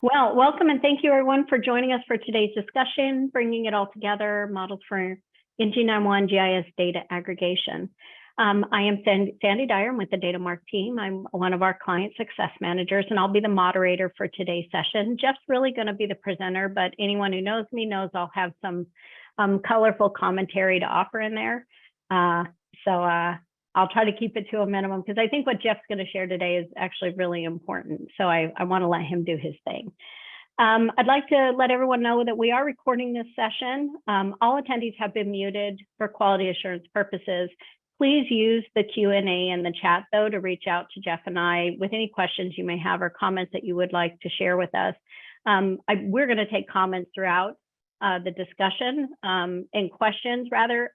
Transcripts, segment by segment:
Well, welcome and thank you everyone for joining us for today's discussion, bringing it all together, models for NG9-1 GIS data aggregation. I am Sandy Dyer with the DataMark team. I'm one of our client success managers, and I'll be the moderator for today's session. Jeff's really going to be the presenter, but anyone who knows me knows I'll have some colorful commentary to offer in there. I'll try to keep it to a minimum because I think what Jeff's going to share today is actually really important. So I want to let him do his thing. I'd like to let everyone know that we are recording this session. All attendees have been muted for quality assurance purposes. Please use the Q&A in the chat, though, to reach out to Jeff and I with any questions you may have or comments that you would like to share with us. We're going to take comments throughout the discussion and questions, rather,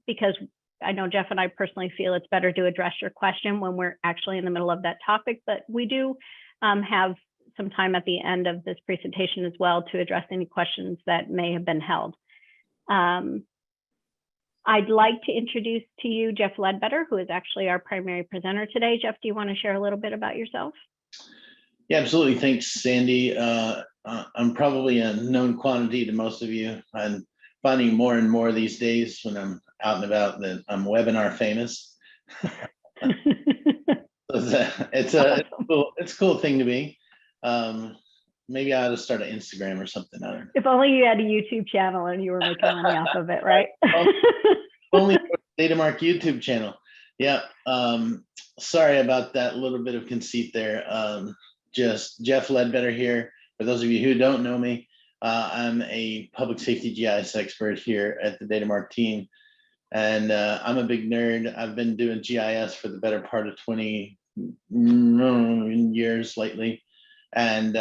because I know Jeff and I personally feel it's better to address your question when we're actually in the middle of that topic, but we do have some time at the end of this presentation as well to address any questions that may have been held. I'd like to introduce to you Jeff Ledbetter, who is actually our primary presenter today. Jeff, do you want to share a little bit about yourself? Yeah, absolutely. Thanks, Sandy. I'm probably a known quantity to most of you. I'm finding more and more these days when I'm out and about that I'm webinar famous. It's a cool thing to be. Maybe I ought to start an Instagram or something. I don't know. If only you had a YouTube channel and you were making money off of it, right? Only DataMark YouTube channel. Yeah. Sorry about that little bit of conceit there. Just Jeff Ledbetter here. For those of you who don't know me, I'm a public safety GIS expert here at the DataMark team. And I'm a big nerd. I've been doing GIS for the better part of 20 years lately. And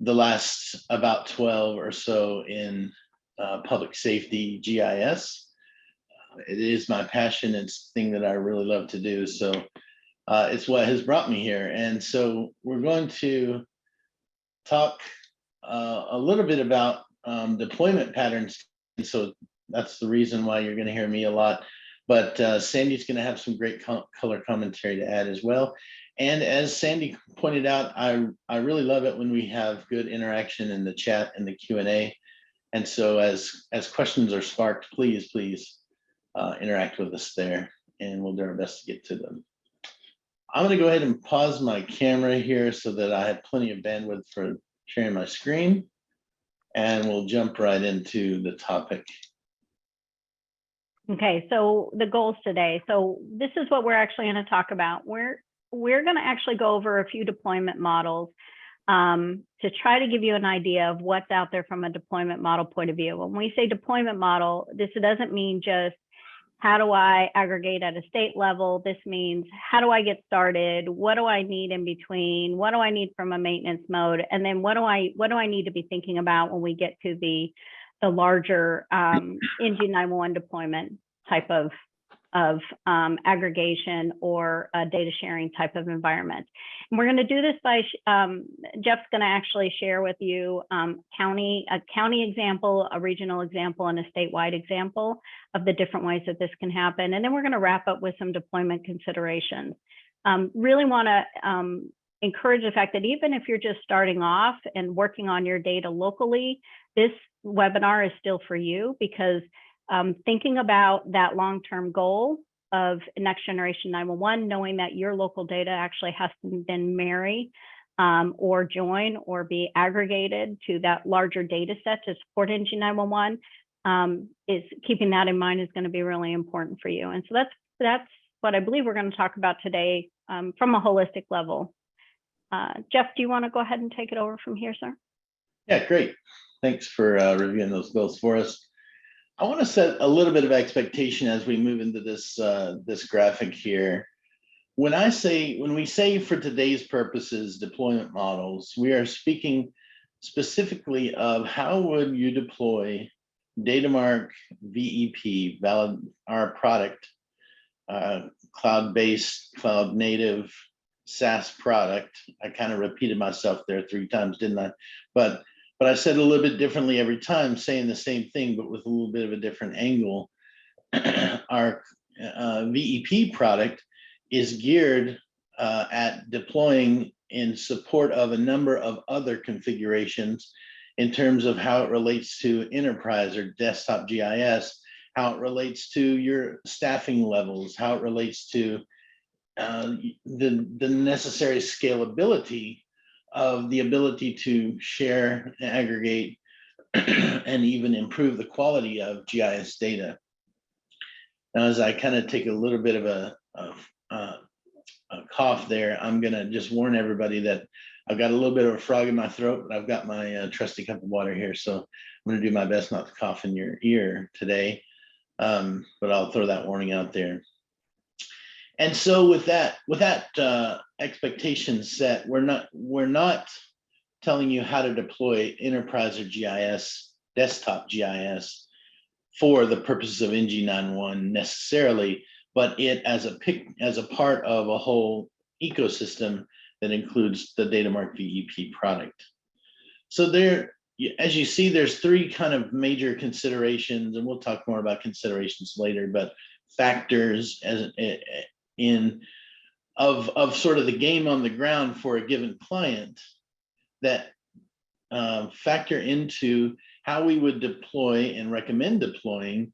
the last about 12 or so in public safety GIS. It is my passion. It's the thing that I really love to do. So it's what has brought me here. And so we're going to talk a little bit about deployment patterns. And so that's the reason why you're going to hear me a lot. But Sandy's going to have some great color commentary to add as well. And as Sandy pointed out, I really love it when we have good interaction in the chat and the Q&A. And so as questions are sparked, please interact with us there, and we'll do our best to get to them. I'm going to go ahead and pause my camera here so that I have plenty of bandwidth for sharing my screen, and we'll jump right into the topic. Okay, so the goals today. So this is what we're actually going to talk about. We're going to actually go over a few deployment models to try to give you an idea of what's out there from a deployment model point of view. When we say deployment model, this doesn't mean just how do I aggregate at a state level. This means how do I get started? What do I need in between? What do I need from a maintenance mode? And then what do I need to be thinking about when we get to the larger NG9-1-1 deployment type of aggregation or a data sharing type of environment. And we're going to do this by, Jeff's going to actually share with you a county example, a regional example, and a statewide example of the different ways that this can happen. And then we're going to wrap up with some deployment considerations. Really want to encourage the fact that even if you're just starting off and working on your data locally, this webinar is still for you, because thinking about that long-term goal of next generation 911, knowing that your local data actually has to then marry or join or be aggregated to that larger data set to support NG9-1-1, is keeping that in mind is going to be really important for you. And so that's what I believe we're going to talk about today from a holistic level. Jeff, do you want to go ahead and take it over from here, sir? Yeah, great. Thanks for reviewing those goals for us. I want to set a little bit of expectation as we move into this this graphic here. When we say for today's purposes deployment models, we are speaking specifically of how would you deploy DataMark VEP, our product, cloud-based, cloud-native SaaS product. I kind of repeated myself there 3 times, didn't I? But I said a little bit differently every time, saying the same thing, but with a little bit of a different angle. Our VEP product is geared at deploying in support of a number of other configurations in terms of how it relates to enterprise or desktop GIS, how it relates to your staffing levels, how it relates to the necessary scalability of the ability to share, aggregate, and even improve the quality of GIS data. Now, as I kind of take a little bit of a cough there, I'm going to just warn everybody that I've got a little bit of a frog in my throat, but I've got my trusty cup of water here. So I'm going to do my best not to cough in your ear today, but I'll throw that warning out there. And so with that expectation set, we're not telling you how to deploy enterprise or GIS, desktop GIS, for the purposes of NG9-1 necessarily, but it as a part of a whole ecosystem that includes the DataMark VEP product. So there, as you see, there's three kind of major considerations, and we'll talk more about considerations later, but factors of sort of the game on the ground for a given client that factor into how we would deploy and recommend deploying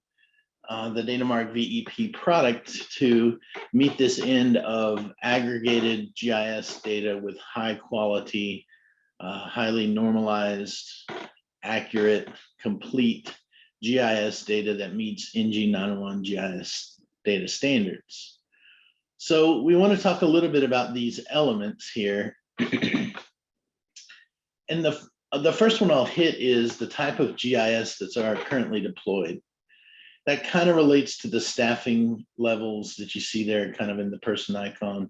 the DataMark VEP product to meet this end of aggregated GIS data with high quality, highly normalized, accurate, complete GIS data that meets NG9-1 GIS data standards. So we want to talk a little bit about these elements here. And the first one I'll hit is the type of GIS that's currently deployed. That kind of relates to the staffing levels that you see there kind of in the person icon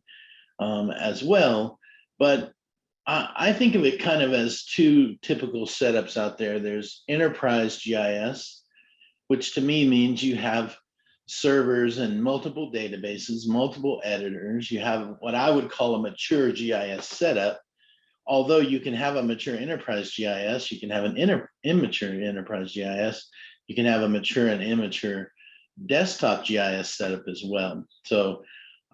as well. But I think of it kind of as two typical setups out there. There's enterprise GIS, which to me means you have servers and multiple databases, multiple editors. You have what I would call a mature GIS setup. Although you can have a mature enterprise GIS, you can have an immature enterprise GIS, you can have a mature and immature desktop GIS setup as well. So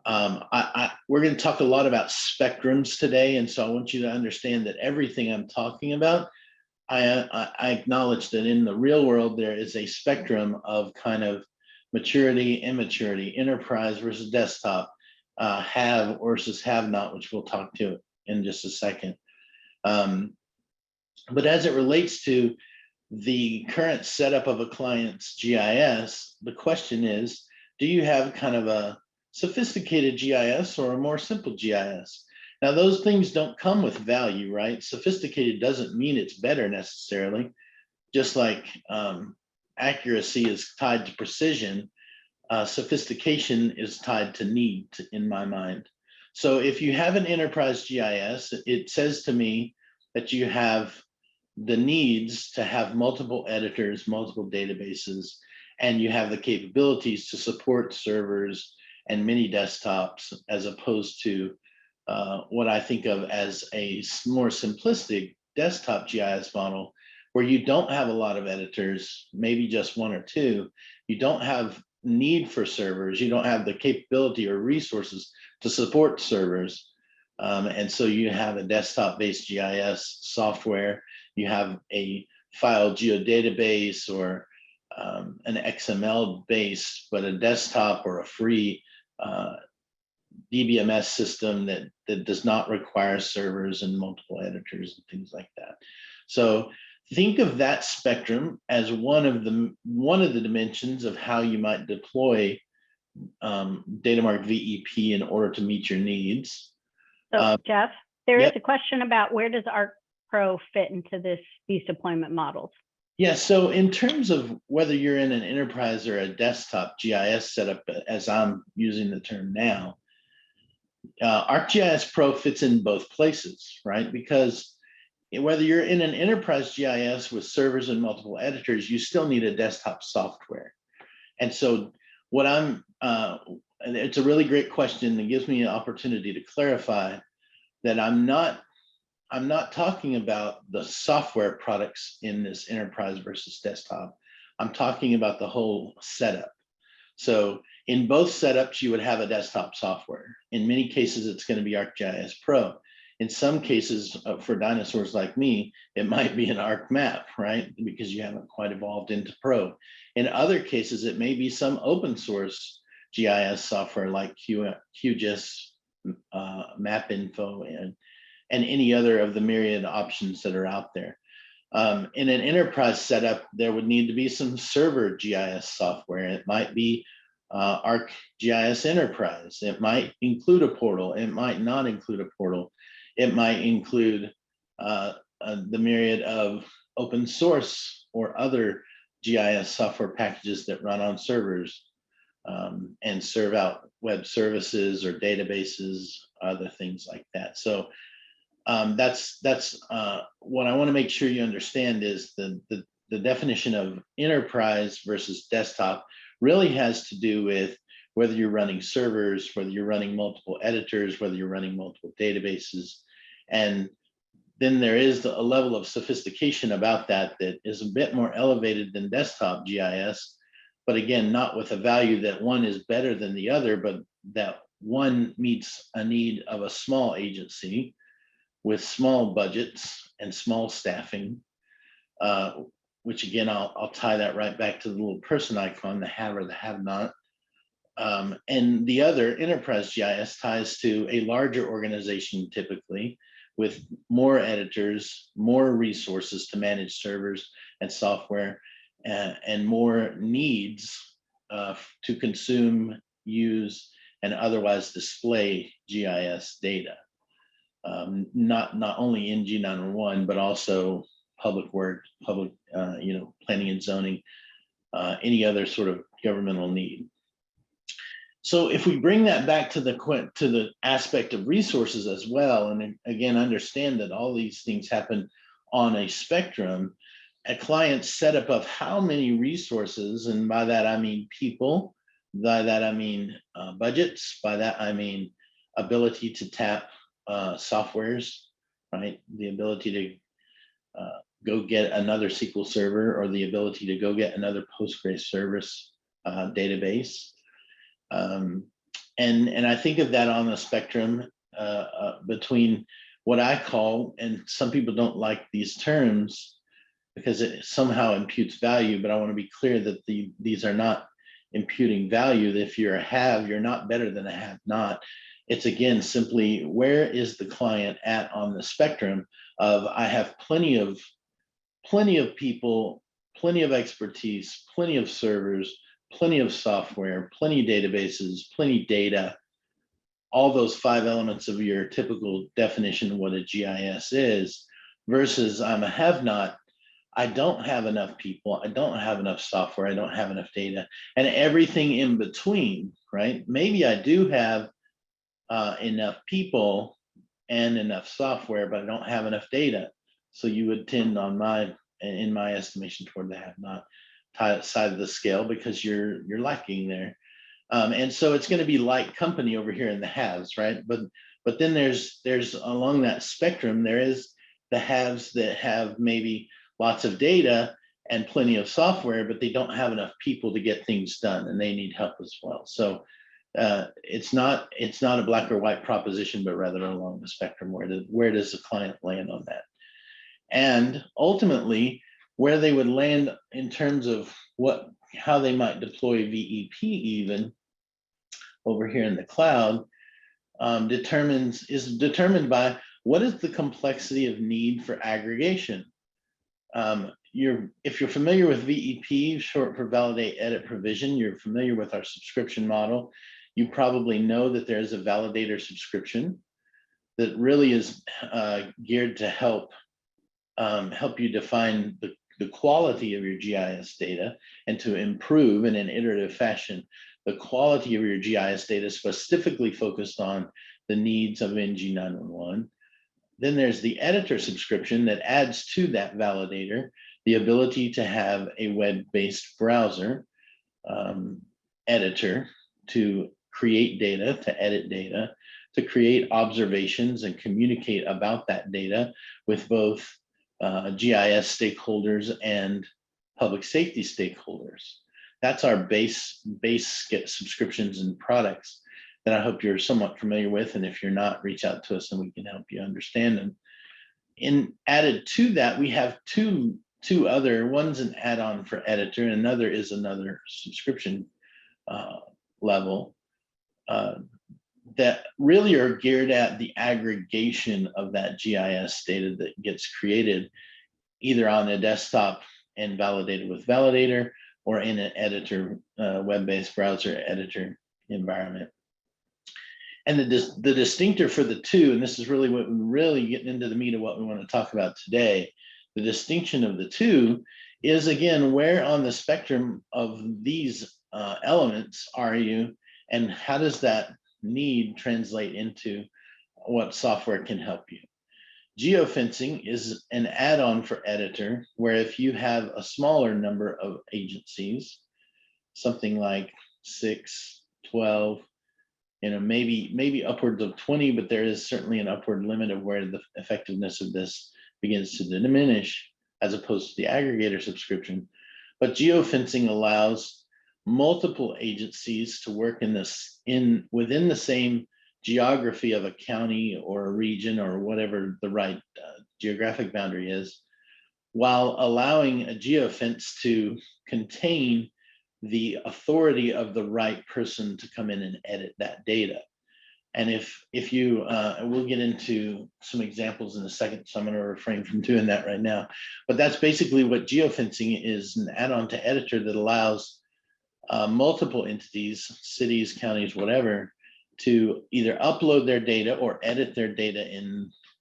we're going to talk a lot about spectrums today. And so I want you to understand that everything I'm talking about, I acknowledge that in the real world, there is a spectrum of kind of maturity, immaturity, enterprise versus desktop, have versus have not, which we'll talk to in just a second. But as it relates to the current setup of a client's GIS, the question is, do you have kind of a sophisticated GIS or a more simple GIS? Now, those things don't come with value, right? Sophisticated doesn't mean it's better necessarily. Just like accuracy is tied to precision, sophistication is tied to need, in my mind. So if you have an enterprise GIS, it says to me that you have the needs to have multiple editors, multiple databases, and you have the capabilities to support servers and mini desktops, as opposed to what I think of as a more simplistic desktop GIS model, where you don't have a lot of editors, maybe just one or two. You don't have need for servers. You don't have the capability or resources to support servers. And so you have a desktop-based GIS software. You have a file geodatabase or an XML-based, but a desktop or a free DBMS system that does not require servers and multiple editors and things like that. So think of that spectrum as one of the dimensions of how you might deploy DataMark VEP in order to meet your needs. So Jeff, there is yep. a question about where does ArcPro fit into these deployment models? Yeah, so in terms of whether you're in an enterprise or a desktop GIS setup, as I'm using the term now, ArcGIS Pro fits in both places, right? Because whether you're in an enterprise GIS with servers and multiple editors, you still need a desktop software. And so what it's a really great question that gives me an opportunity to clarify that I'm not talking about the software products in this enterprise versus desktop. I'm talking about the whole setup. So in both setups, you would have a desktop software. In many cases, it's going to be ArcGIS Pro. In some cases, for dinosaurs like me, it might be an ARC map, right? Because you haven't quite evolved into Pro. In other cases, it may be some open source GIS software like QGIS, Map Info, and any other of the myriad options that are out there. In an enterprise setup, there would need to be some server GIS software. It might be ArcGIS Enterprise. It might include a portal. It might not include a portal. It might include the myriad of open source or other GIS software packages that run on servers and serve out web services or databases, other things like that. So that's what I want to make sure you understand is the definition of enterprise versus desktop really has to do with whether you're running servers, whether you're running multiple editors, whether you're running multiple databases. And then there is a level of sophistication about that that is a bit more elevated than desktop GIS, but again, not with a value that one is better than the other, but that one meets a need of a small agency with small budgets and small staffing, which again, I'll tie that right back to the little person icon, the have or the have not. And the other, enterprise GIS, ties to a larger organization typically with more editors, more resources to manage servers and software, and more needs to consume, use, and otherwise display GIS data. Not only NG9-1-1, but also public works, public, planning and zoning, any other sort of governmental need. So if we bring that back to the aspect of resources as well, and again, understand that all these things happen on a spectrum, a client setup of how many resources, and by that I mean people, by that I mean budgets, by that I mean ability to tap softwares, right? The ability to go get another SQL server, or the ability to go get another Postgres service database. And I think of that on the spectrum between what I call, and some people don't like these terms because it somehow imputes value, but I want to be clear that these are not imputing value. That if you're a have, you're not better than a have not. It's again, simply where is the client at on the spectrum of I have plenty of people, plenty of expertise, plenty of servers, plenty of software, plenty of databases, plenty data, all those 5 elements of your typical definition of what a GIS is, versus I'm a have not. I don't have enough people, I don't have enough software, I don't have enough data, and everything in between, right? Maybe I do have enough people and enough software, but I don't have enough data. So you would tend in my estimation, toward the have not side of the scale, because you're lacking there. And so it's going to be like company over here in the haves, right? But then there's along that spectrum, there is the haves that have maybe lots of data and plenty of software, but they don't have enough people to get things done, and they need help as well. So it's not a black or white proposition, but rather along the spectrum. Where does the client land on that? And ultimately, where they would land in terms of how they might deploy VEP even over here in the cloud is determined by what is the complexity of need for aggregation. If you're familiar with VEP, short for validate, edit, provision, you're familiar with our subscription model. You probably know that there's a validator subscription that really is geared to help you define the quality of your GIS data, and to improve in an iterative fashion the quality of your GIS data, specifically focused on the needs of NG9-1-1. Then there's the editor subscription that adds to that validator the ability to have a web-based browser editor to create data, to edit data, to create observations and communicate about that data with both GIS stakeholders and public safety stakeholders. That's our base subscriptions and products. that I hope you're somewhat familiar with. And if you're not, reach out to us and we can help you understand them. In added to that, we have two other. One's an add-on for editor, and another is another subscription level that really are geared at the aggregation of that GIS data that gets created either on a desktop and validated with Validator, or in an editor, web-based browser editor environment. And the distinctor for the two, and this is really what we're really getting into the meat of what we want to talk about today, the distinction of the two is, again, where on the spectrum of these elements are you, and how does that need translate into what software can help you. Geofencing is an add-on for editor, where if you have a smaller number of agencies, something like 6, 12, maybe upwards of 20, but there is certainly an upward limit of where the effectiveness of this begins to diminish, as opposed to the aggregator subscription. But geofencing allows multiple agencies to work within the same geography of a county or a region or whatever the right geographic boundary is, while allowing a geofence to contain the authority of the right person to come in and edit that data. And if you, we'll get into some examples in a second, so I'm going to refrain from doing that right now. But that's basically what geofencing is, an add-on to editor that allows multiple entities, cities, counties, whatever, to either upload their data or edit their data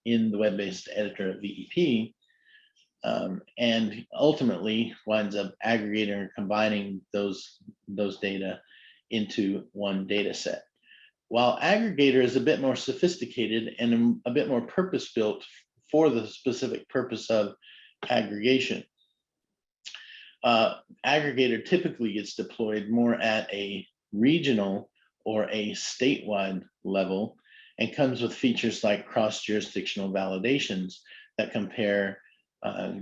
in the web-based editor VEP, and ultimately winds up aggregating or combining those data into one data set. While aggregator is a bit more sophisticated and a bit more purpose-built for the specific purpose of aggregation. Aggregator typically gets deployed more at a regional or a statewide level, and comes with features like cross-jurisdictional validations that compare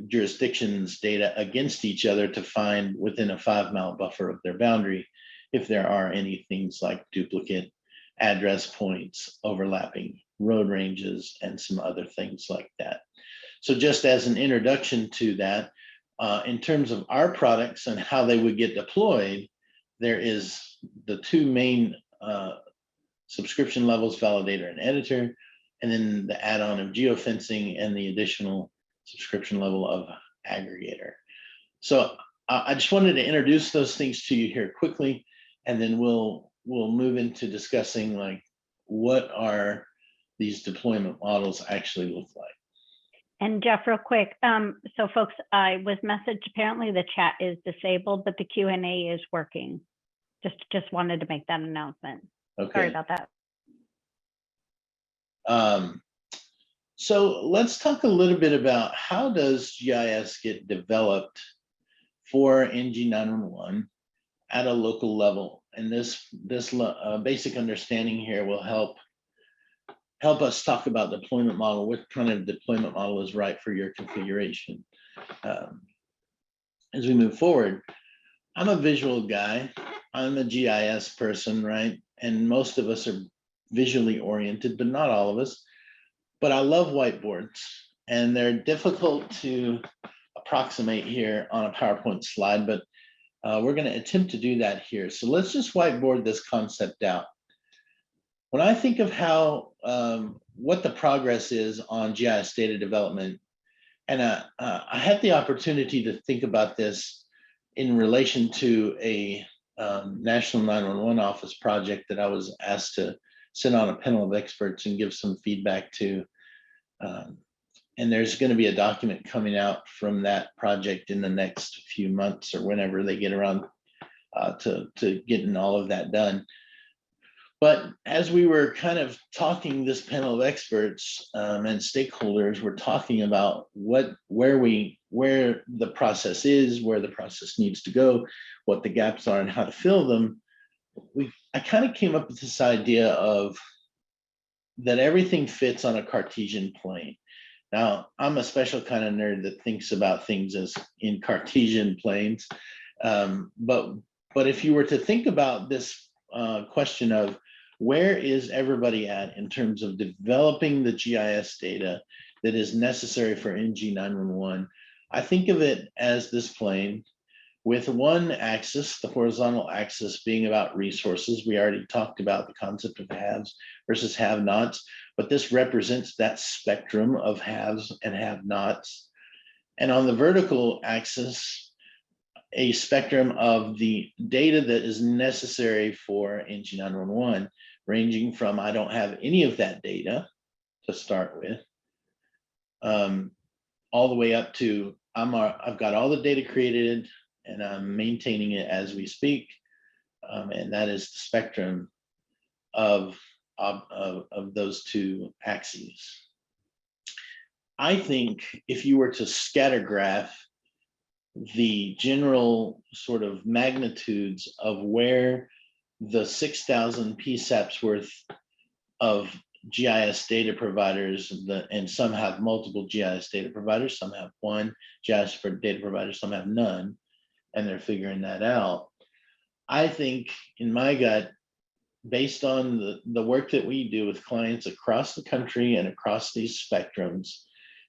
jurisdictions' data against each other to find within a 5-mile buffer of their boundary if there are any things like duplicate address points, overlapping road ranges, and some other things like that. So just as an introduction to that, in terms of our products and how they would get deployed, there is the two main subscription levels, validator and editor, and then the add-on of geofencing and the additional subscription level of aggregator. So I just wanted to introduce those things to you here quickly, and then we'll move into discussing like what are these deployment models actually look like. And Jeff, real quick, so folks, I was messaged, apparently the chat is disabled, but the Q&A is working. Just wanted to make that announcement. Okay. Sorry about that. So let's talk a little bit about how does GIS get developed for NG9-1-1 at a local level. And this basic understanding here will help us talk about deployment model, what kind of deployment model is right for your configuration. As we move forward, I'm a visual guy. I'm a GIS person, right? And most of us are visually oriented, but not all of us. But I love whiteboards, and they're difficult to approximate here on a PowerPoint slide, but we're going to attempt to do that here. So let's just whiteboard this concept out. When I think of how, what the progress is on GIS data development, and I had the opportunity to think about this in relation to a National 911 Office project that I was asked to sit on a panel of experts and give some feedback to. And there's going to be a document coming out from that project in the next few months or whenever they get around to getting all of that done. But as we were kind of talking, this panel of experts and stakeholders were talking about where the process is, where the process needs to go, what the gaps are, and how to fill them. I kind of came up with this idea of that everything fits on a Cartesian plane. Now, I'm a special kind of nerd that thinks about things as in Cartesian planes. But if you were to think about this question of, where is everybody at in terms of developing the GIS data that is necessary for NG9-1-1? I think of it as this plane with one axis, the horizontal axis, being about resources. We already talked about the concept of haves versus have-nots, but this represents that spectrum of haves and have-nots. And on the vertical axis, a spectrum of the data that is necessary for NG9-1-1, ranging from I don't have any of that data to start with, all the way up to I've got all the data created and I'm maintaining it as we speak, and that is the spectrum of those two axes. I think if you were to scatter graph the general sort of magnitudes of where the 6,000 PSAPs worth of GIS data providers, and some have multiple GIS data providers, some have one GIS data provider, some have none, and they're figuring that out. I think in my gut, based on the work that we do with clients across the country and across these spectrums,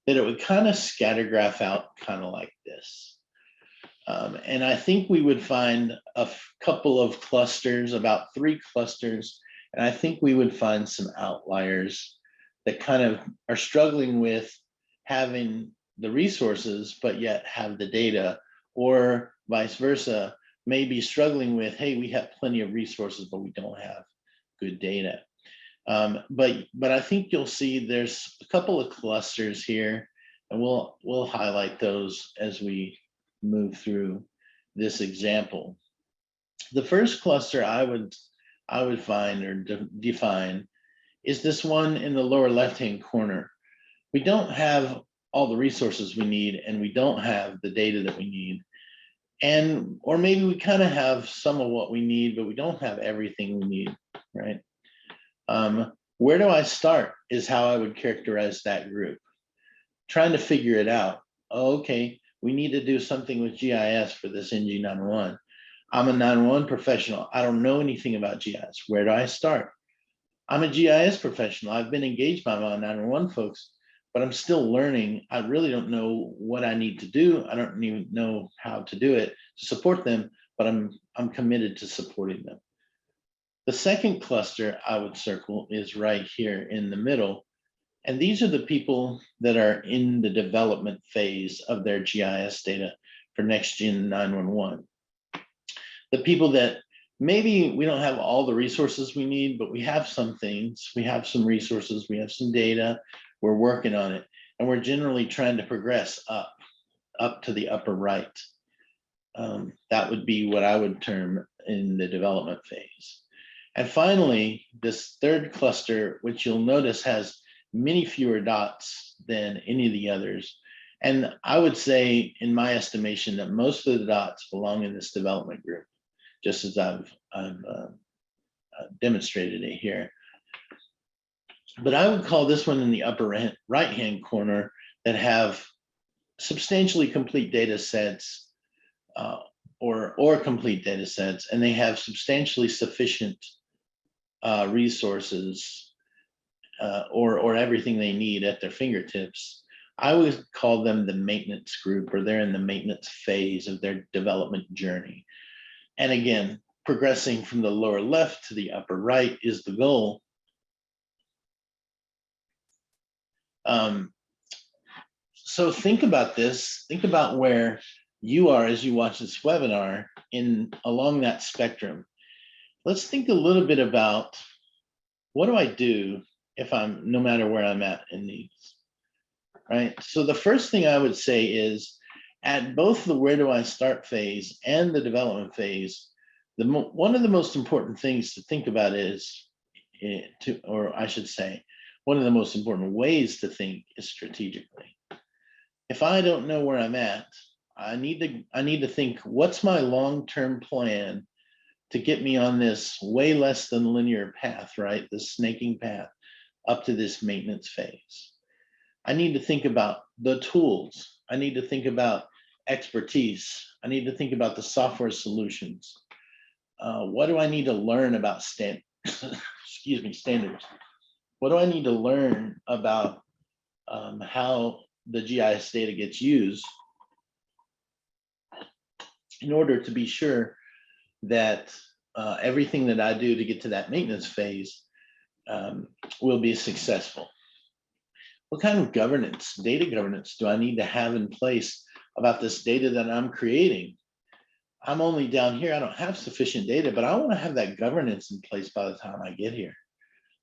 that it would kind of scatter graph out kind of like this. And I think we would find a couple of clusters, about 3 clusters, and I think we would find some outliers that kind of are struggling with having the resources, but yet have the data, or vice versa, maybe struggling with, hey, we have plenty of resources, but we don't have good data. But I think you'll see there's a couple of clusters here, and we'll highlight those as we move through this example. The first cluster I would find or define is this one in the lower left-hand corner. We don't have all the resources we need, and we don't have the data that we need. Or maybe we kind of have some of what we need, but we don't have everything we need, right? Where do I start is how I would characterize that group. Trying to figure it out. Oh, okay, we need to do something with GIS for this NG9-1. I'm a 9-1 professional. I don't know anything about GIS. Where do I start? I'm a GIS professional. I've been engaged by my 9-1 folks, but I'm still learning. I really don't know what I need to do. I don't even know how to do it to support them, but I'm committed to supporting them. The second cluster I would circle is right here in the middle. And these are the people that are in the development phase of their GIS data for NextGen 911. The people that maybe we don't have all the resources we need, but we have some things, we have some resources, we have some data, we're working on it, and we're generally trying to progress up to the upper right. That would be what I would term in the development phase. And finally, this third cluster, which you'll notice has many fewer dots than any of the others. And I would say, in my estimation, that most of the dots belong in this development group, just as I've demonstrated it here. But I would call this one in the upper right-hand corner that have substantially complete data sets or complete data sets, and they have substantially sufficient resources or everything they need at their fingertips. I would call them the maintenance group, or they're in the maintenance phase of their development journey. And again, progressing from the lower left to the upper right is the goal. So think about this, think about where you are as you watch this webinar along that spectrum. Let's think a little bit about, what do I do if no matter where I'm at in these, right? So the first thing I would say is, at both the where do I start phase and the development phase, one of the most important things to think about is, or I should say, one of the most important ways to think is strategically. If I don't know where I'm at, I need to think, what's my long-term plan to get me on this way less than linear path, right? The snaking path up to this maintenance phase. I need to think about the tools. I need to think about expertise. I need to think about the software solutions. What do I need to learn about excuse me, standards. What do I need to learn about how the GIS data gets used in order to be sure that everything that I do to get to that maintenance phase will be successful? What kind of governance, data governance, do I need to have in place about this data that I'm creating? I'm only down here, I don't have sufficient data, but I want to have that governance in place by the time I get here.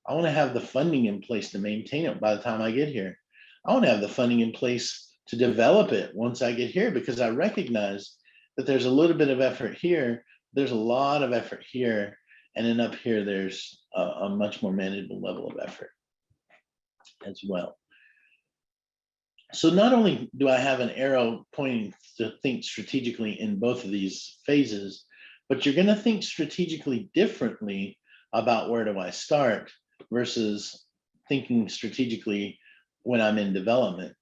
I want to have the funding in place to maintain it by the time I get here. I want to have the funding in place to develop it once I get here, because I recognize that there's a little bit of effort here, there's a lot of effort here, and then up here, there's a much more manageable level of effort as well. So not only do I have an arrow pointing to think strategically in both of these phases, but you're going to think strategically differently about where do I start versus thinking strategically when I'm in development.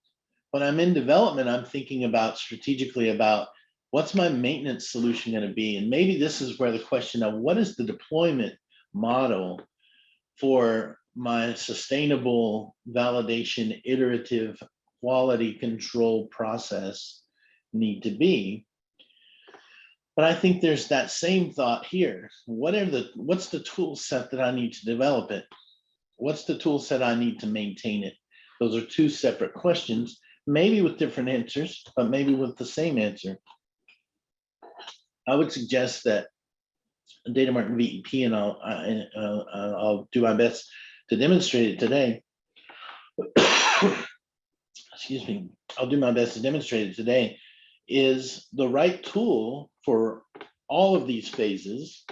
When I'm in development, I'm thinking about strategically about what's my maintenance solution going to be? And maybe this is where the question of what is the deployment model for my sustainable validation, iterative quality control process need to be. But I think there's that same thought here. What's the tool set that I need to develop it? What's the tool set I need to maintain it? Those are two separate questions, maybe with different answers, but maybe with the same answer. I would suggest that Data Mart and VEP, and I'll do my best to demonstrate it today. Excuse me, I'll do my best to demonstrate it today, is the right tool for all of these phases,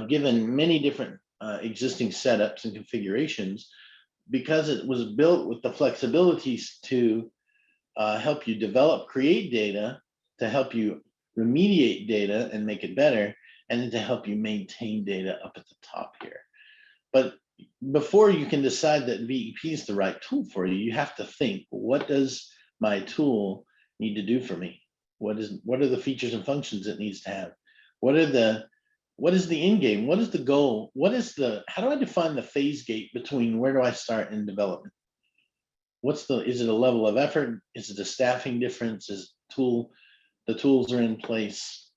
given many different existing setups and configurations, because it was built with the flexibilities to help you develop, create data, to help you remediate data and make it better, and then to help you maintain data up at the top here. But before you can decide that VEP is the right tool for you, you have to think, what does my tool need to do for me? What are the features and functions it needs to have? What is the end game? What is the goal? How do I define the phase gate between where do I start in development? Is it a level of effort? Is it a staffing difference? Is the tools are in place?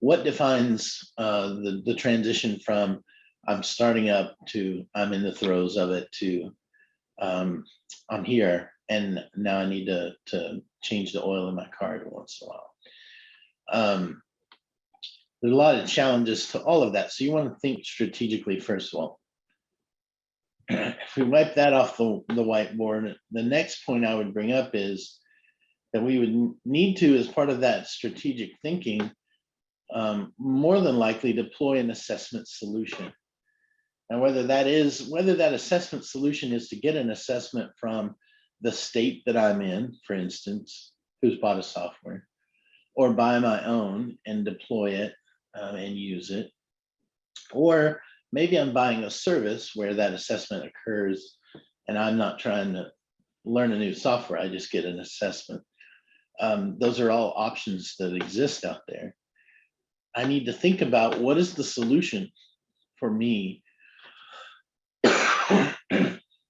What defines the transition from I'm starting up to I'm in the throes of it to I'm here and now I need to change the oil in my car every once in a while? There's a lot of challenges to all of that. So you want to think strategically, first of all. If we wipe that off the whiteboard, the next point I would bring up is that we would need to, as part of that strategic thinking, more than likely deploy an assessment solution. And whether that assessment solution is to get an assessment from the state that I'm in, for instance, who's bought a software, or buy my own and deploy it and use it. Or maybe I'm buying a service where that assessment occurs and I'm not trying to learn a new software, I just get an assessment. Those are all options that exist out there. I need to think about what is the solution for me.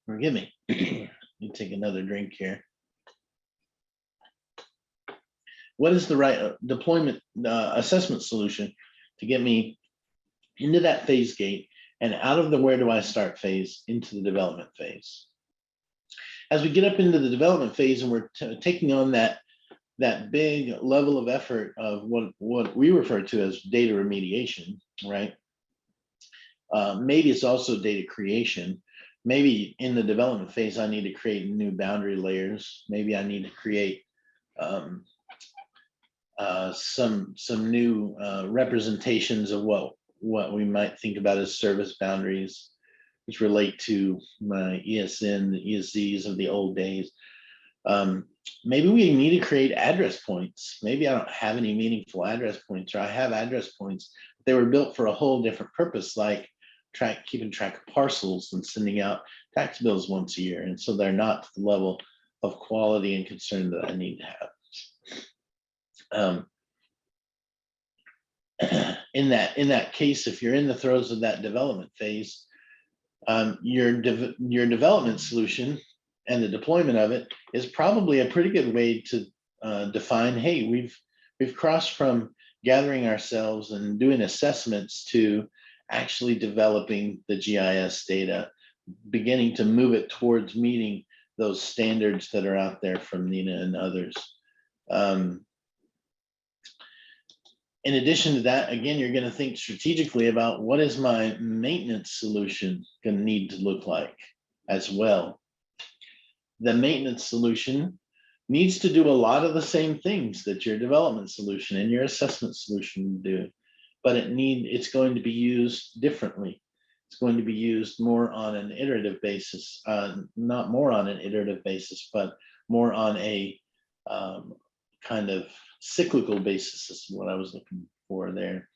Forgive me. Let me take another drink here. What is the right deployment assessment solution to get me into that phase gate and out of the where do I start phase into the development phase? As we get up into the development phase and we're taking on that big level of effort of what we refer to as data remediation, right? Maybe it's also data creation. Maybe in the development phase, I need to create new boundary layers. Maybe I need to create some new representations of what we might think about as service boundaries, which relate to my ESN, the ESZs of the old days. Maybe we need to create address points. Maybe I don't have any meaningful address points, or I have address points. They were built for a whole different purpose, like keeping track of parcels and sending out tax bills once a year. And so they're not to the level of quality and concern that I need to have. in that case, if you're in the throes of that development phase, your development solution and the deployment of it is probably a pretty good way to define, hey, we've crossed from gathering ourselves and doing assessments to actually developing the GIS data, beginning to move it towards meeting those standards that are out there from NINA and others. In addition to that, again, you're going to think strategically about what is my maintenance solution going to need to look like as well. The maintenance solution needs to do a lot of the same things that your development solution and your assessment solution do, but it's going to be used differently. It's going to be used more on an iterative basis, not more on an iterative basis, but more on a kind of cyclical basis is what I was looking for there.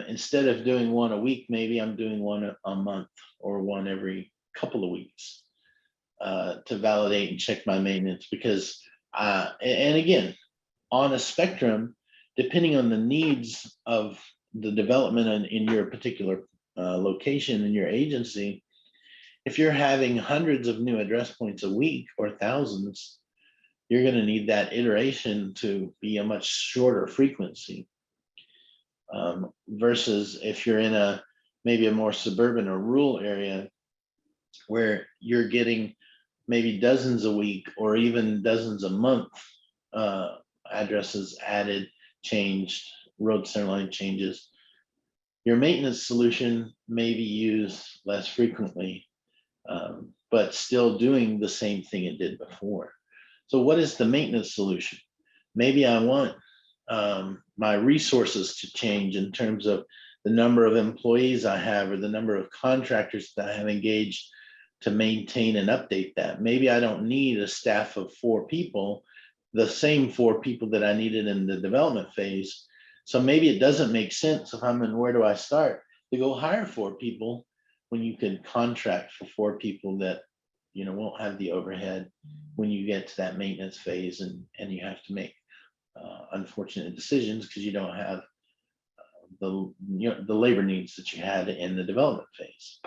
Instead of doing one a week, maybe I'm doing one a month or one every couple of weeks to validate and check my maintenance. Because, and again, on a spectrum, depending on the needs of the development in your particular location in your agency, if you're having hundreds of new address points a week or thousands, you're going to need that iteration to be a much shorter frequency versus if you're in maybe a more suburban or rural area where you're getting maybe dozens a week or even dozens a month addresses added, changed, road center line changes. Your maintenance solution may be used less frequently, but still doing the same thing it did before. So what is the maintenance solution? Maybe I want my resources to change in terms of the number of employees I have or the number of contractors that I have engaged to maintain and update that. Maybe I don't need a staff of 4 people, the same 4 people that I needed in the development phase. So maybe it doesn't make sense if I'm in where do I start to go hire 4 people when you can contract for 4 people that won't have the overhead when you get to that maintenance phase and you have to make unfortunate decisions because you don't have the labor needs that you had in the development phase.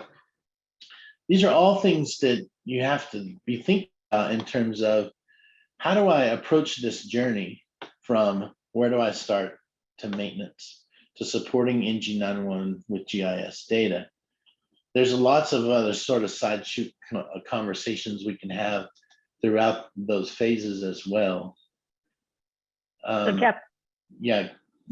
These are all things that you have to be thinking about in terms of how do I approach this journey from where do I start to maintenance to supporting NG9-1-1 with GIS data. There's lots of other sort of side shoot conversations we can have throughout those phases as well. So Jeff, yeah,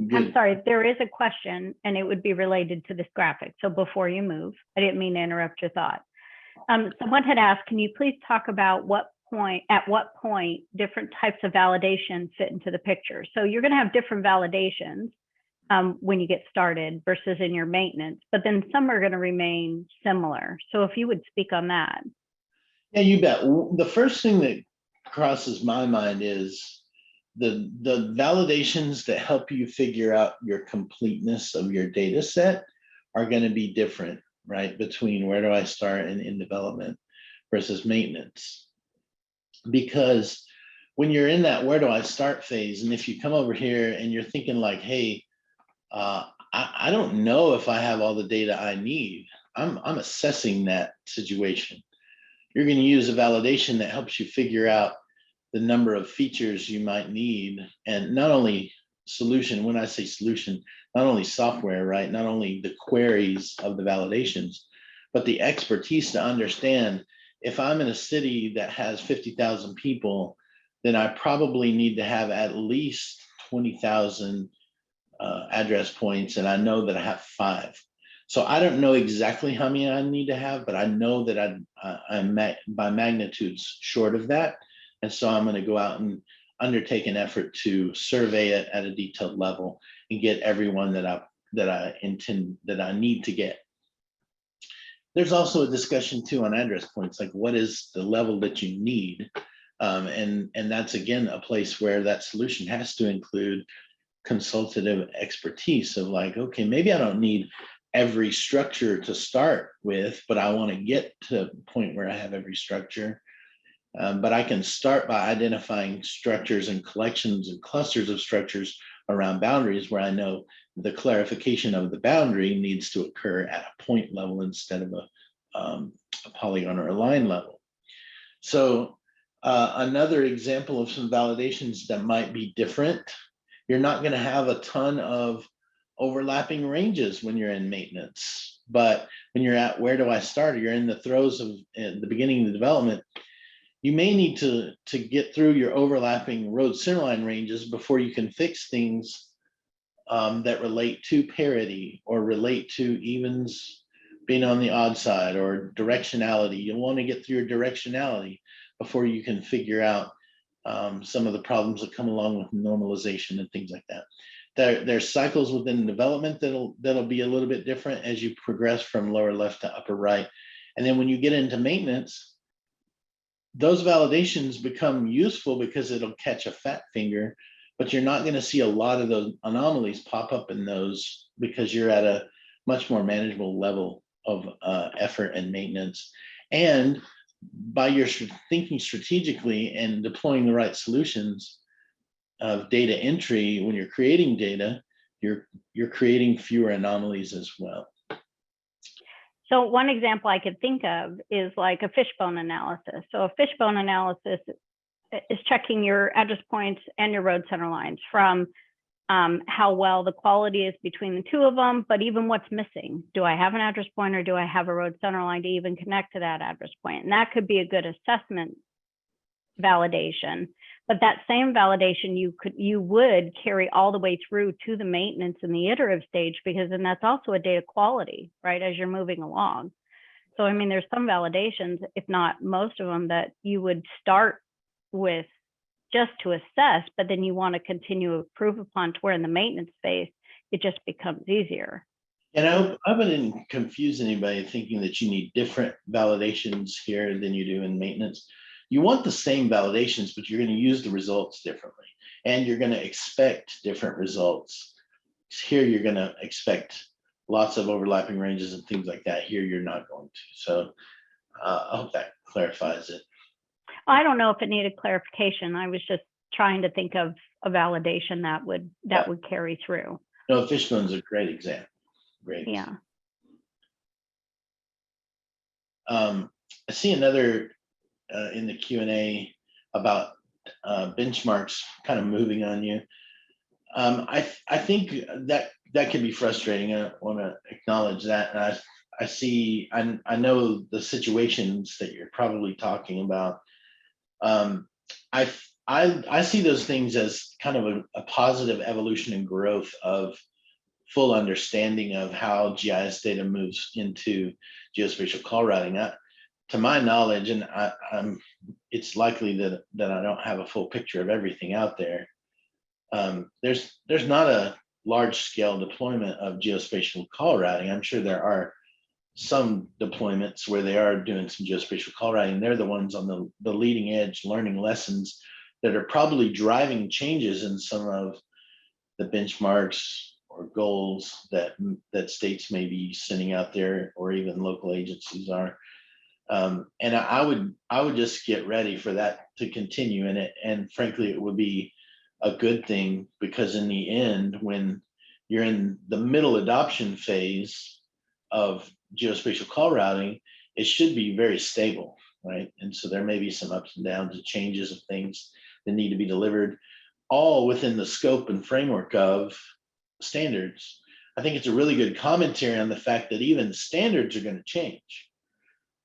good. I'm sorry, there is a question and it would be related to this graphic. So before you move, I didn't mean to interrupt your thought. Someone had asked, can you please talk about at what point different types of validation fit into the picture? So you're going to have different validations when you get started versus in your maintenance, but then some are going to remain similar. So if you would speak on that. Yeah, you bet. The first thing that crosses my mind is the validations that help you figure out your completeness of your data set are going to be different, right? Between where do I start and in development versus maintenance. Because when you're in that where do I start phase, and if you come over here and you're thinking like, hey, I don't know if I have all the data I need. I'm assessing that situation. You're going to use a validation that helps you figure out the number of features you might need, and not only solution, when I say solution, not only software, right? Not only the queries of the validations, but the expertise to understand if I'm in a city that has 50,000 people, then I probably need to have at least 20,000 address points, and I know that I have 5. So I don't know exactly how many I need to have, but I know that I'm by magnitudes short of that. And so I'm going to go out and undertake an effort to survey it at a detailed level and get everyone that I need to get. There's also a discussion too on address points, like what is the level that you need? And that's again a place where that solution has to include consultative expertise of like, okay, maybe I don't need every structure to start with, but I want to get to the point where I have every structure. But I can start by identifying structures and collections and clusters of structures around boundaries where I know the clarification of the boundary needs to occur at a point level instead of a polygon or a line level. So another example of some validations that might be different, you're not going to have a ton of overlapping ranges when you're in maintenance. But when you're at where do I start, you're in the throes of the beginning of the development, you may need to get through your overlapping road centerline ranges before you can fix things that relate to parity or relate to evens being on the odd side or directionality. You'll want to get through your directionality before you can figure out some of the problems that come along with normalization and things like that. There's cycles within development that'll be a little bit different as you progress from lower left to upper right. And then when you get into maintenance, those validations become useful because it'll catch a fat finger, but you're not going to see a lot of those anomalies pop up in those because you're at a much more manageable level of effort and maintenance. And by your thinking strategically and deploying the right solutions of data entry, when you're creating data, you're creating fewer anomalies as well. So one example I could think of is like a fishbone analysis. So a fishbone analysis is checking your address points and your road center lines from how well the quality is between the two of them, but even what's missing. Do I have an address point or do I have a road center line to even connect to that address point? And that could be a good assessment validation. But that same validation you would carry all the way through to the maintenance and the iterative stage, because then that's also a data quality, right, as you're moving along. So I mean, there's some validations, if not most of them, that you would start with just to assess, but then you want to continue to improve upon to where in the maintenance phase, it just becomes easier. And I hope I wouldn't confuse anybody thinking that you need different validations here than you do in maintenance. You want the same validations, but you're going to use the results differently, and you're going to expect different results. Here, you're going to expect lots of overlapping ranges and things like that. Here, you're not going to. So I hope that clarifies it. I don't know if it needed clarification. I was just trying to think of a validation that would carry through. No, Fishbone's a great example. Great. Yeah. I see another in the Q&A about benchmarks kind of moving on you. I think that can be frustrating. I want to acknowledge that. And I know the situations that you're probably talking about. I see those things as kind of a positive evolution and growth of full understanding of how GIS data moves into geospatial call routing. To my knowledge, and it's likely that I don't have a full picture of everything out there. There's not a large scale deployment of geospatial call routing. I'm sure there are some deployments where they are doing some geospatial call routing. They're the ones on the leading edge learning lessons that are probably driving changes in some of the benchmarks or goals that states may be sending out there, or even local agencies are. And I would just get ready for that to continue in it. And frankly, it would be a good thing, because in the end, when you're in the middle adoption phase of geospatial call routing, it should be very stable, right? And so there may be some ups and downs and changes of things that need to be delivered, all within the scope and framework of standards. I think it's a really good commentary on the fact that even standards are going to change.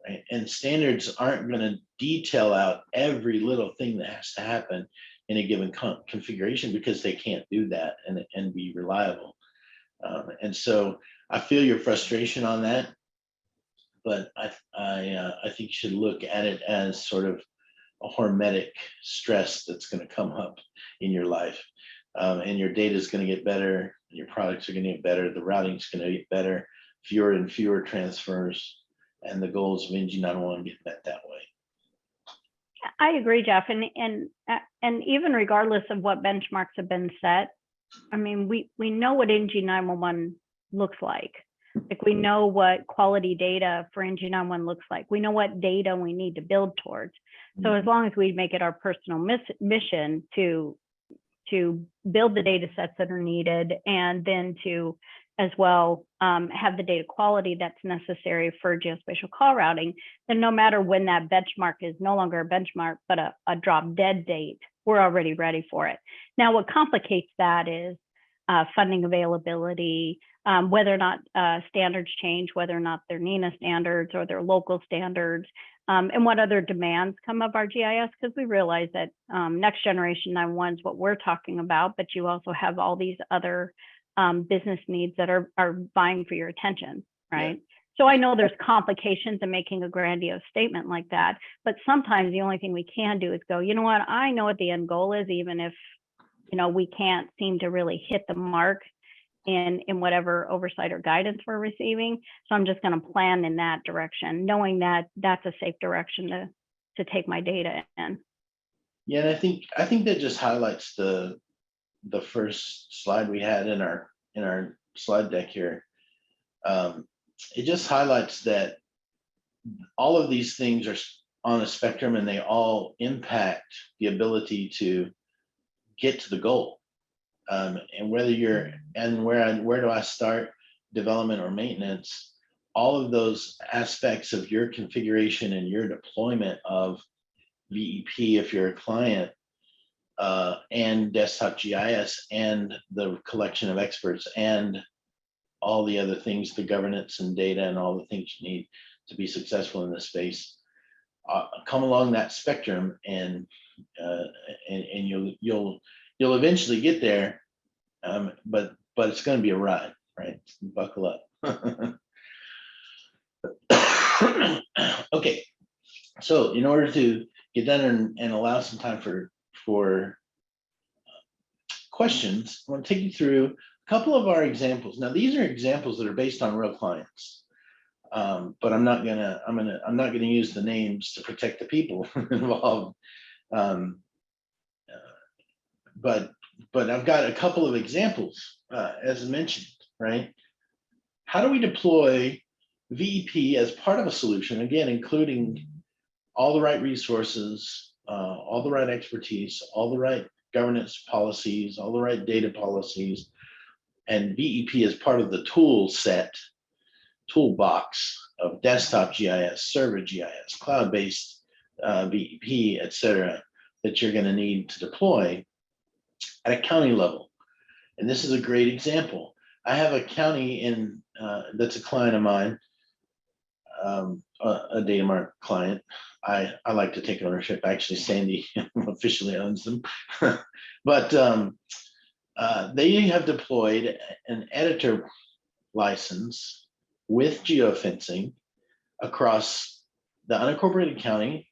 Right? And standards aren't going to detail out every little thing that has to happen in a given configuration, because they can't do that and be reliable. And so I feel your frustration on that, but I think you should look at it as sort of a hormetic stress that's going to come up in your life, and your data is going to get better, your products are going to get better, the routing is going to get better, fewer and fewer transfers, and the goals of NG9-1-1 get met that way. I agree, Jeff, and even regardless of what benchmarks have been set, I mean, we know what NG9-1-1 looks like. Like, we know what quality data for NG9-1-1 looks like. We know what data we need to build towards. So as long as we make it our personal mission to to build the data sets that are needed, and then to as well have the data quality that's necessary for geospatial call routing, then no matter when that benchmark is no longer a benchmark, but a drop dead date, we're already ready for it. Now, what complicates that is funding availability, whether or not standards change, whether or not they're NENA standards or they're local standards, and what other demands come of our GIS, because we realize that next generation 911 is what we're talking about, but you also have all these other business needs that are vying for your attention, right? Yeah. So I know there's complications in making a grandiose statement like that, but sometimes the only thing we can do is go, you know what, I know what the end goal is, even if, you know, we can't seem to really hit the mark in whatever oversight or guidance we're receiving. So I'm just going to plan in that direction, knowing that that's a safe direction to take my data in. Yeah, and I think that just highlights the first slide we had in our slide deck here. It just highlights that all of these things are on a spectrum, and they all impact the ability to get to the goal. And whether you're, and where do I start, development or maintenance, all of those aspects of your configuration and your deployment of VEP, if you're a client, and desktop GIS, and the collection of experts, and all the other things, the governance and data and all the things you need to be successful in this space, come along that spectrum, and you'll eventually get there, but it's going to be a ride, right? Buckle up. Okay, so in order to get done and allow some time for questions, I want to take you through a couple of our examples. Now, these are examples that are based on real clients, but I'm not gonna use the names to protect the people involved. But I've got a couple of examples, as mentioned, right? How do we deploy VEP as part of a solution? Again, including all the right resources, all the right expertise, all the right governance policies, all the right data policies, and VEP as part of the toolbox of desktop GIS, server GIS, cloud-based VEP, et cetera, that you're going to need to deploy at a county level. And this is a great example. I have a county in that's a client of mine, a DataMark client. I like to take ownership. Actually, Sandy officially owns them. But they have deployed an editor license with geofencing across the unincorporated county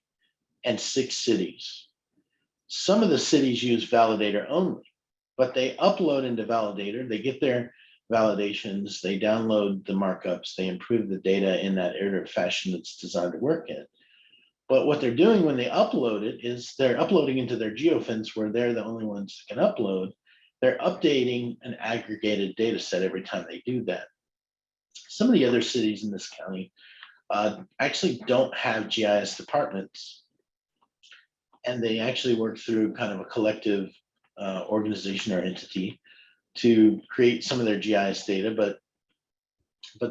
and 6 cities. Some of the cities use Validator only, but they upload into Validator, they get their validations, they download the markups, they improve the data in that iterative fashion that's designed to work in. But what they're doing when they upload it is they're uploading into their geofence, where they're the only ones that can upload. They're updating an aggregated data set every time they do that. Some of the other cities in this county actually don't have GIS departments, and they actually work through kind of a collective organization or entity to create some of their GIS data, but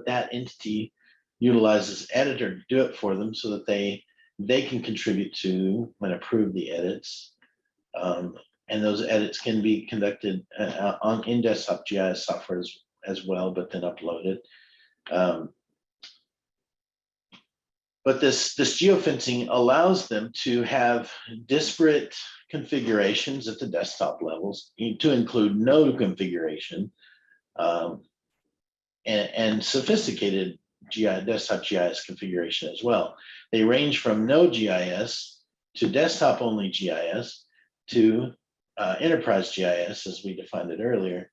that entity utilizes editor to do it for them, so that they can contribute to and approve the edits, and those edits can be conducted in desktop GIS software as well, but then uploaded. But this geofencing allows them to have disparate configurations at the desktop levels, to include node configuration, and sophisticated desktop GIS configuration as well. They range from node GIS to desktop only GIS to enterprise GIS, as we defined it earlier.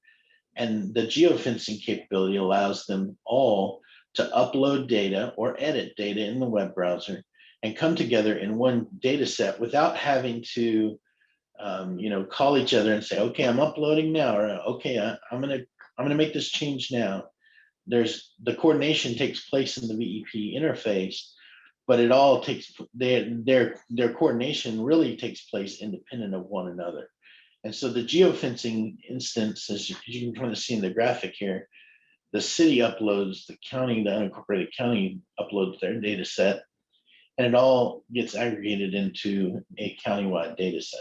And the geofencing capability allows them all to upload data or edit data in the web browser and come together in one data set without having to call each other and say, okay, I'm uploading now, or okay, I'm gonna make this change now. The coordination takes place in the VEP interface, but it all takes their coordination really takes place independent of one another. And so the geofencing instance, as you can kind of see in the graphic here, the city uploads, the county, the unincorporated county uploads their data set, and it all gets aggregated into a countywide data set.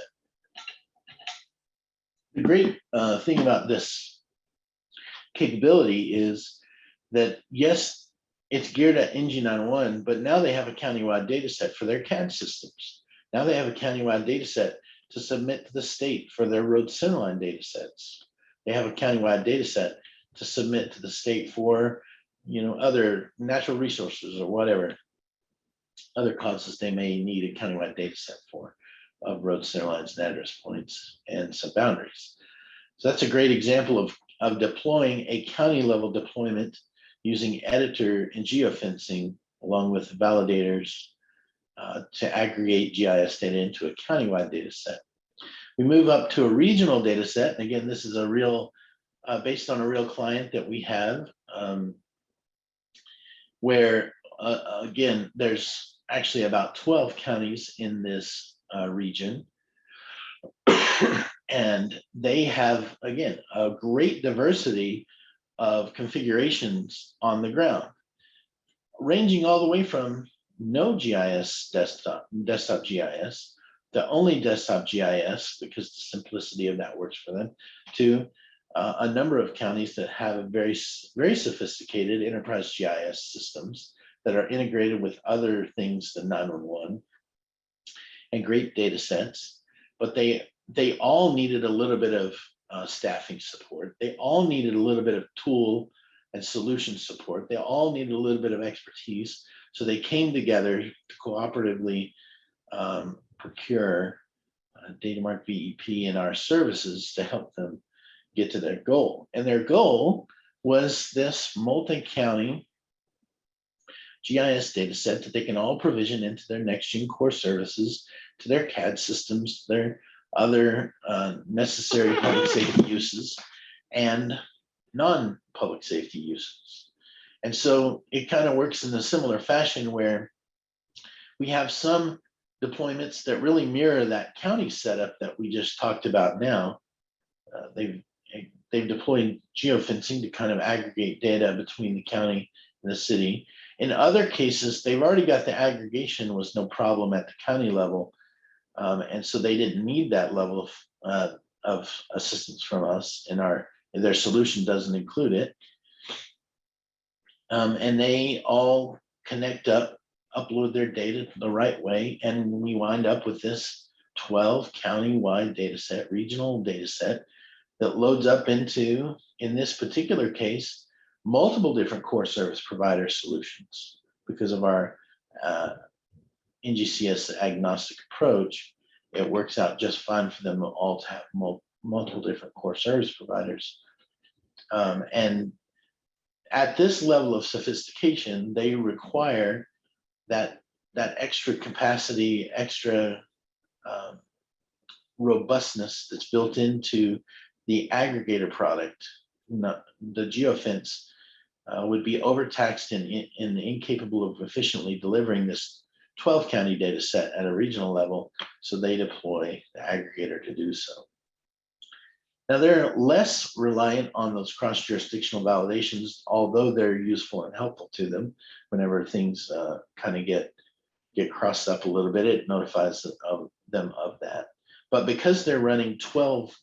The great thing about this capability is that, yes, it's geared at NG9-1-1, but now they have a countywide data set for their CAD systems. Now they have a countywide data set to submit to the state for their road centerline data sets. They have a countywide data set to submit to the state for, other natural resources or whatever other causes they may need a countywide data set for, of road centerlines and address points and some boundaries. So that's a great example of deploying a county level deployment using editor and geofencing along with validators to aggregate GIS data into a countywide data set. We move up to a regional data set. And again, this is a real, based on a real client that we have, where again, there's actually about 12 counties in this region. And they have, again, a great diversity of configurations on the ground, ranging all the way from no GIS desktop GIS, the only desktop GIS, because the simplicity of that works for them, to a number of counties that have very, very sophisticated enterprise GIS systems that are integrated with other things than 911 and great data sets, but they all needed a little bit of staffing support. They all needed a little bit of tool and solution support. They all needed a little bit of expertise. So they came together to cooperatively procure Datamark VEP and our services to help them get to their goal. And their goal was this multi-county GIS data set that they can all provision into their next-gen core services, to their CAD systems, their other necessary public safety uses, and non-public safety uses. And so it kind of works in a similar fashion where we have some deployments that really mirror that county setup that we just talked about now. They've deployed geofencing to kind of aggregate data between the county and the city. In other cases, they've already got the aggregation was no problem at the county level. And so they didn't need that level of assistance from us, and their solution doesn't include it. And they all connect up, upload their data the right way, and we wind up with this 12 county-wide data set, regional data set, that loads up into, in this particular case, multiple different core service provider solutions. Because of our NGCS agnostic approach, it works out just fine for them all to have multiple different core service providers. And at this level of sophistication, they require that extra capacity, extra robustness that's built into the aggregator product. The geofence would be overtaxed and incapable of efficiently delivering this 12 county data set at a regional level, so they deploy the aggregator to do so. Now they're less reliant on those cross-jurisdictional validations, although they're useful and helpful to them. Whenever things kind of get crossed up a little bit, it notifies them of that. But because they're running 12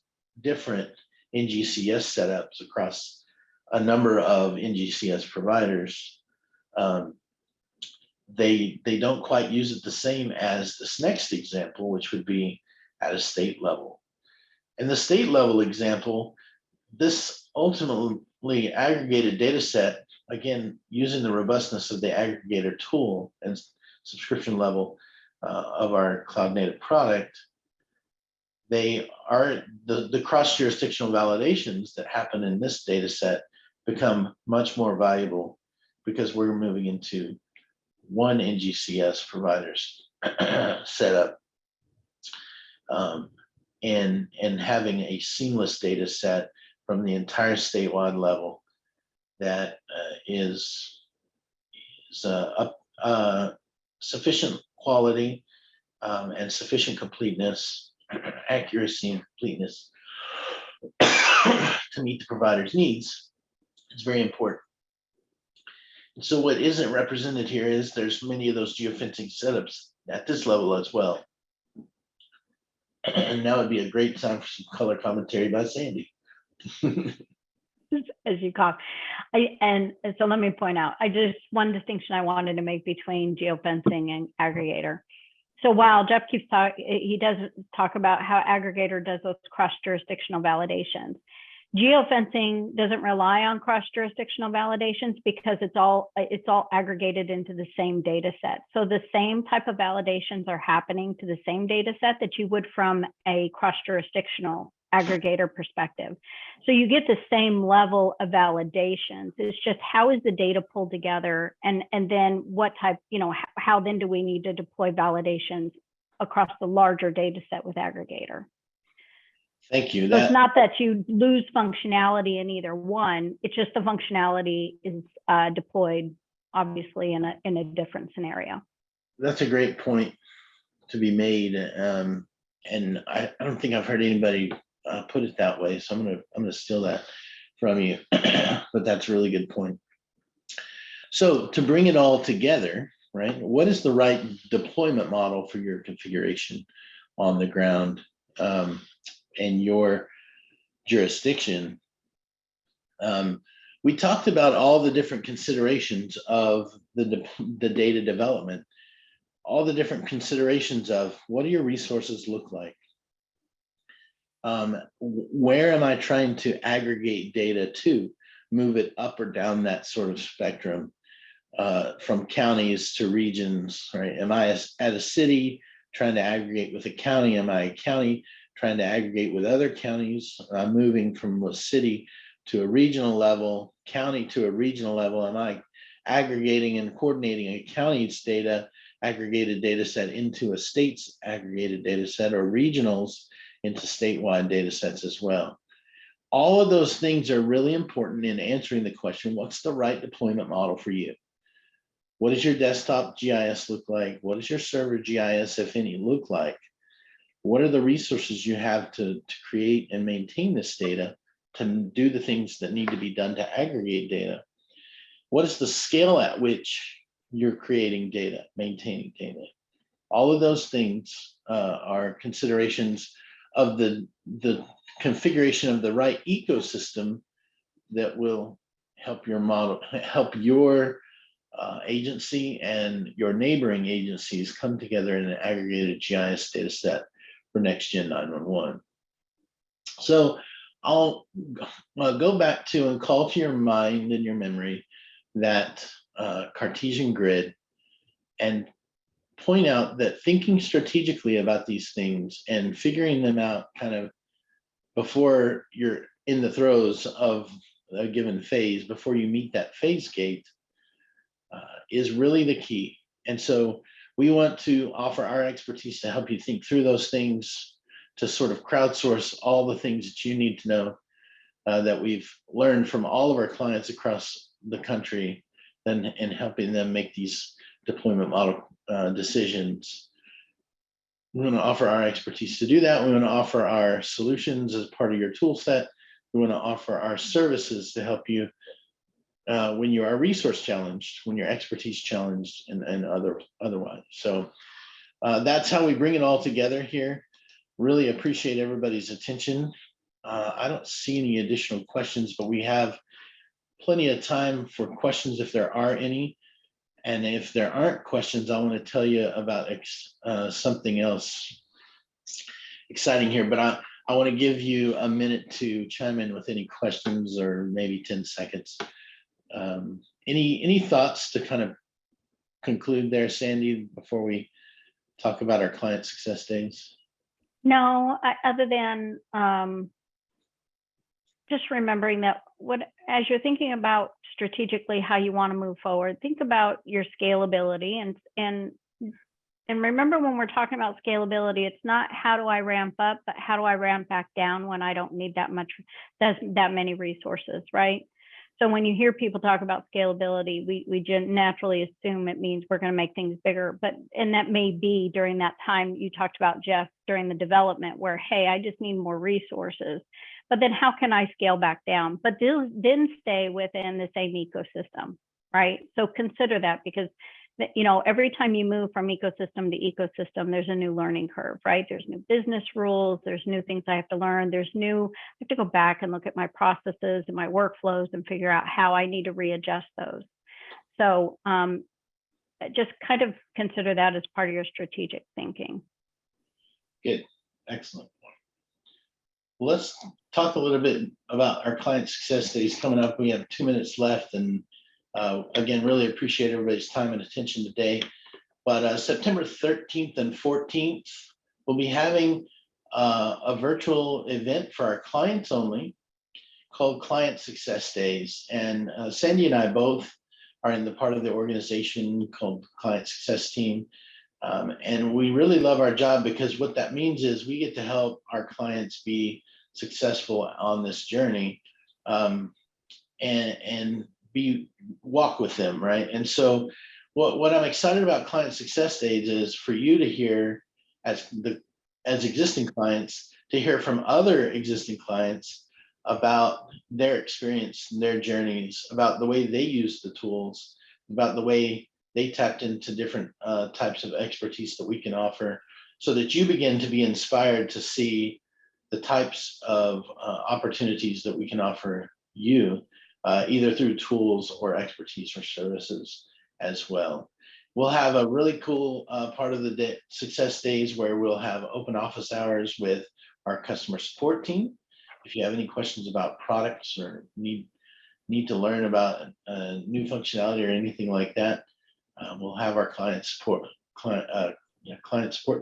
different NGCS setups across a number of NGCS providers, they don't quite use it the same as this next example, which would be at a state level. In the state level example, this ultimately aggregated data set, again, using the robustness of the aggregator tool and subscription level of our cloud native product, they are the cross-jurisdictional validations that happen in this data set become much more valuable because we're moving into one NGCS provider's setup and having a seamless data set from the entire statewide level that is sufficient quality and sufficient completeness accuracy and completeness to meet the provider's needs is very important. And so what isn't represented here is there's many of those geofencing setups at this level as well. And now would be a great time for some color commentary by Sandy. As you cough. And so let me point out, one distinction I wanted to make between geofencing and aggregator. So while Jeff keeps talking, he does talk about how aggregator does those cross-jurisdictional validations. Geofencing doesn't rely on cross-jurisdictional validations because it's all aggregated into the same data set. So the same type of validations are happening to the same data set that you would from a cross-jurisdictional aggregator perspective. So you get the same level of validations. It's just how is the data pulled together, and then what type, how then do we need to deploy validations across the larger data set with aggregator? Thank you. So it's not that you lose functionality in either one. It's just the functionality is deployed obviously in a different scenario. That's a great point to be made, and I don't think I've heard anybody put it that way. So I'm gonna steal that from you, but that's a really good point. So to bring it all together, right? What is the right deployment model for your configuration on the ground in your jurisdiction? We talked about all the different considerations of the data development, all the different considerations of what do your resources look like? Where am I trying to aggregate data to, move it up or down that sort of spectrum, from counties to regions, right? Am I at a city trying to aggregate with a county? Am I a county trying to aggregate with other counties? I'm moving from a city to a regional level, county to a regional level. Am I aggregating and coordinating a county's data, aggregated data set into a state's aggregated data set, or regionals into statewide data sets as well? All of those things are really important in answering the question, what's the right deployment model for you? What does your desktop GIS look like? What does your server GIS, if any, look like? What are the resources you have to create and maintain this data, to do the things that need to be done to aggregate data? What is the scale at which you're creating data, maintaining data? All of those things are considerations of the configuration of the right ecosystem that will help your model, help your agency and your neighboring agencies come together in an aggregated GIS data set for Next-Gen 911. So I'll go back to and call to your mind and your memory that Cartesian grid, and point out that thinking strategically about these things and figuring them out kind of before you're in the throes of a given phase, before you meet that phase gate, is really the key. And so we want to offer our expertise to help you think through those things, to sort of crowdsource all the things that you need to know that we've learned from all of our clients across the country, and helping them make these deployment model decisions. We want to offer our expertise to do that. We want to offer our solutions as part of your tool set. We want to offer our services to help you when you are resource challenged, when you're expertise challenged, and otherwise. So that's how we bring it all together here. Really appreciate everybody's attention. I don't see any additional questions, but we have plenty of time for questions if there are any. And if there aren't questions, I want to tell you about something else exciting here, but I want to give you a minute to chime in with any questions, or maybe 10 seconds. Any thoughts to kind of conclude there, Sandy, before we talk about our client success days? No, other than just remembering that as you're thinking about strategically how you want to move forward, think about your scalability, and remember, when we're talking about scalability, it's not how do I ramp up, but how do I ramp back down when I don't need that many resources, right? So when you hear people talk about scalability, we naturally assume it means we're going to make things bigger. And that may be during that time you talked about, Jeff, during the development where, hey, I just need more resources. But then how can I scale back down? But then stay within the same ecosystem, right? So consider that, because every time you move from ecosystem to ecosystem, there's a new learning curve, right? There's new business rules, there's new things I have to learn, I have to go back and look at my processes and my workflows and figure out how I need to readjust those. So just kind of consider that as part of your strategic thinking. Good, excellent. Well, let's talk a little bit about our client success days coming up. We have 2 minutes left, and again, really appreciate everybody's time and attention today. But September 13th and 14th, we'll be having a virtual event for our clients only called Client Success Days. And Sandy and I both are in the part of the organization called Client Success Team. And we really love our job, because what that means is we get to help our clients be successful on this journey, and walk with them, right? And so what I'm excited about Client Success Days is for you to hear as existing clients, to hear from other existing clients about their experience and their journeys, about the way they use the tools, about the way they tapped into different types of expertise that we can offer, so that you begin to be inspired to see the types of opportunities that we can offer you, either through tools or expertise or services as well. We'll have a really cool part of the success days where we'll have open office hours with our customer support team. If you have any questions about products or need to learn about new functionality or anything like that, we'll have our client support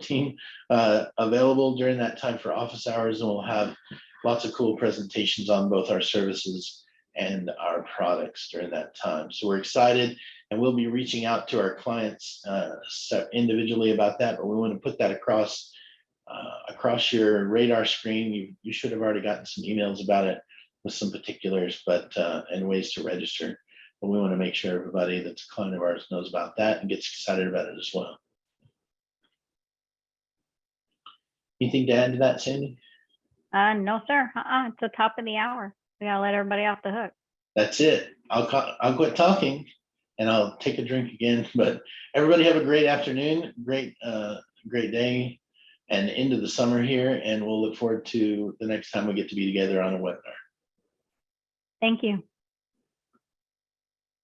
team available during that time for office hours, and we'll have lots of cool presentations on both our services and our products during that time. So we're excited, and we'll be reaching out to our clients individually about that, but we want to put that across your radar screen. You should have already gotten some emails about it with some particulars, and ways to register. But we want to make sure everybody that's a client of ours knows about that and gets excited about it as well. Anything to add to that, Sandy? No, sir. It's the top of the hour. We gotta let everybody off the hook. That's it. I'll quit talking and I'll take a drink again. But everybody have a great afternoon, great day, and into the summer here. And we'll look forward to the next time we get to be together on a webinar. Thank you.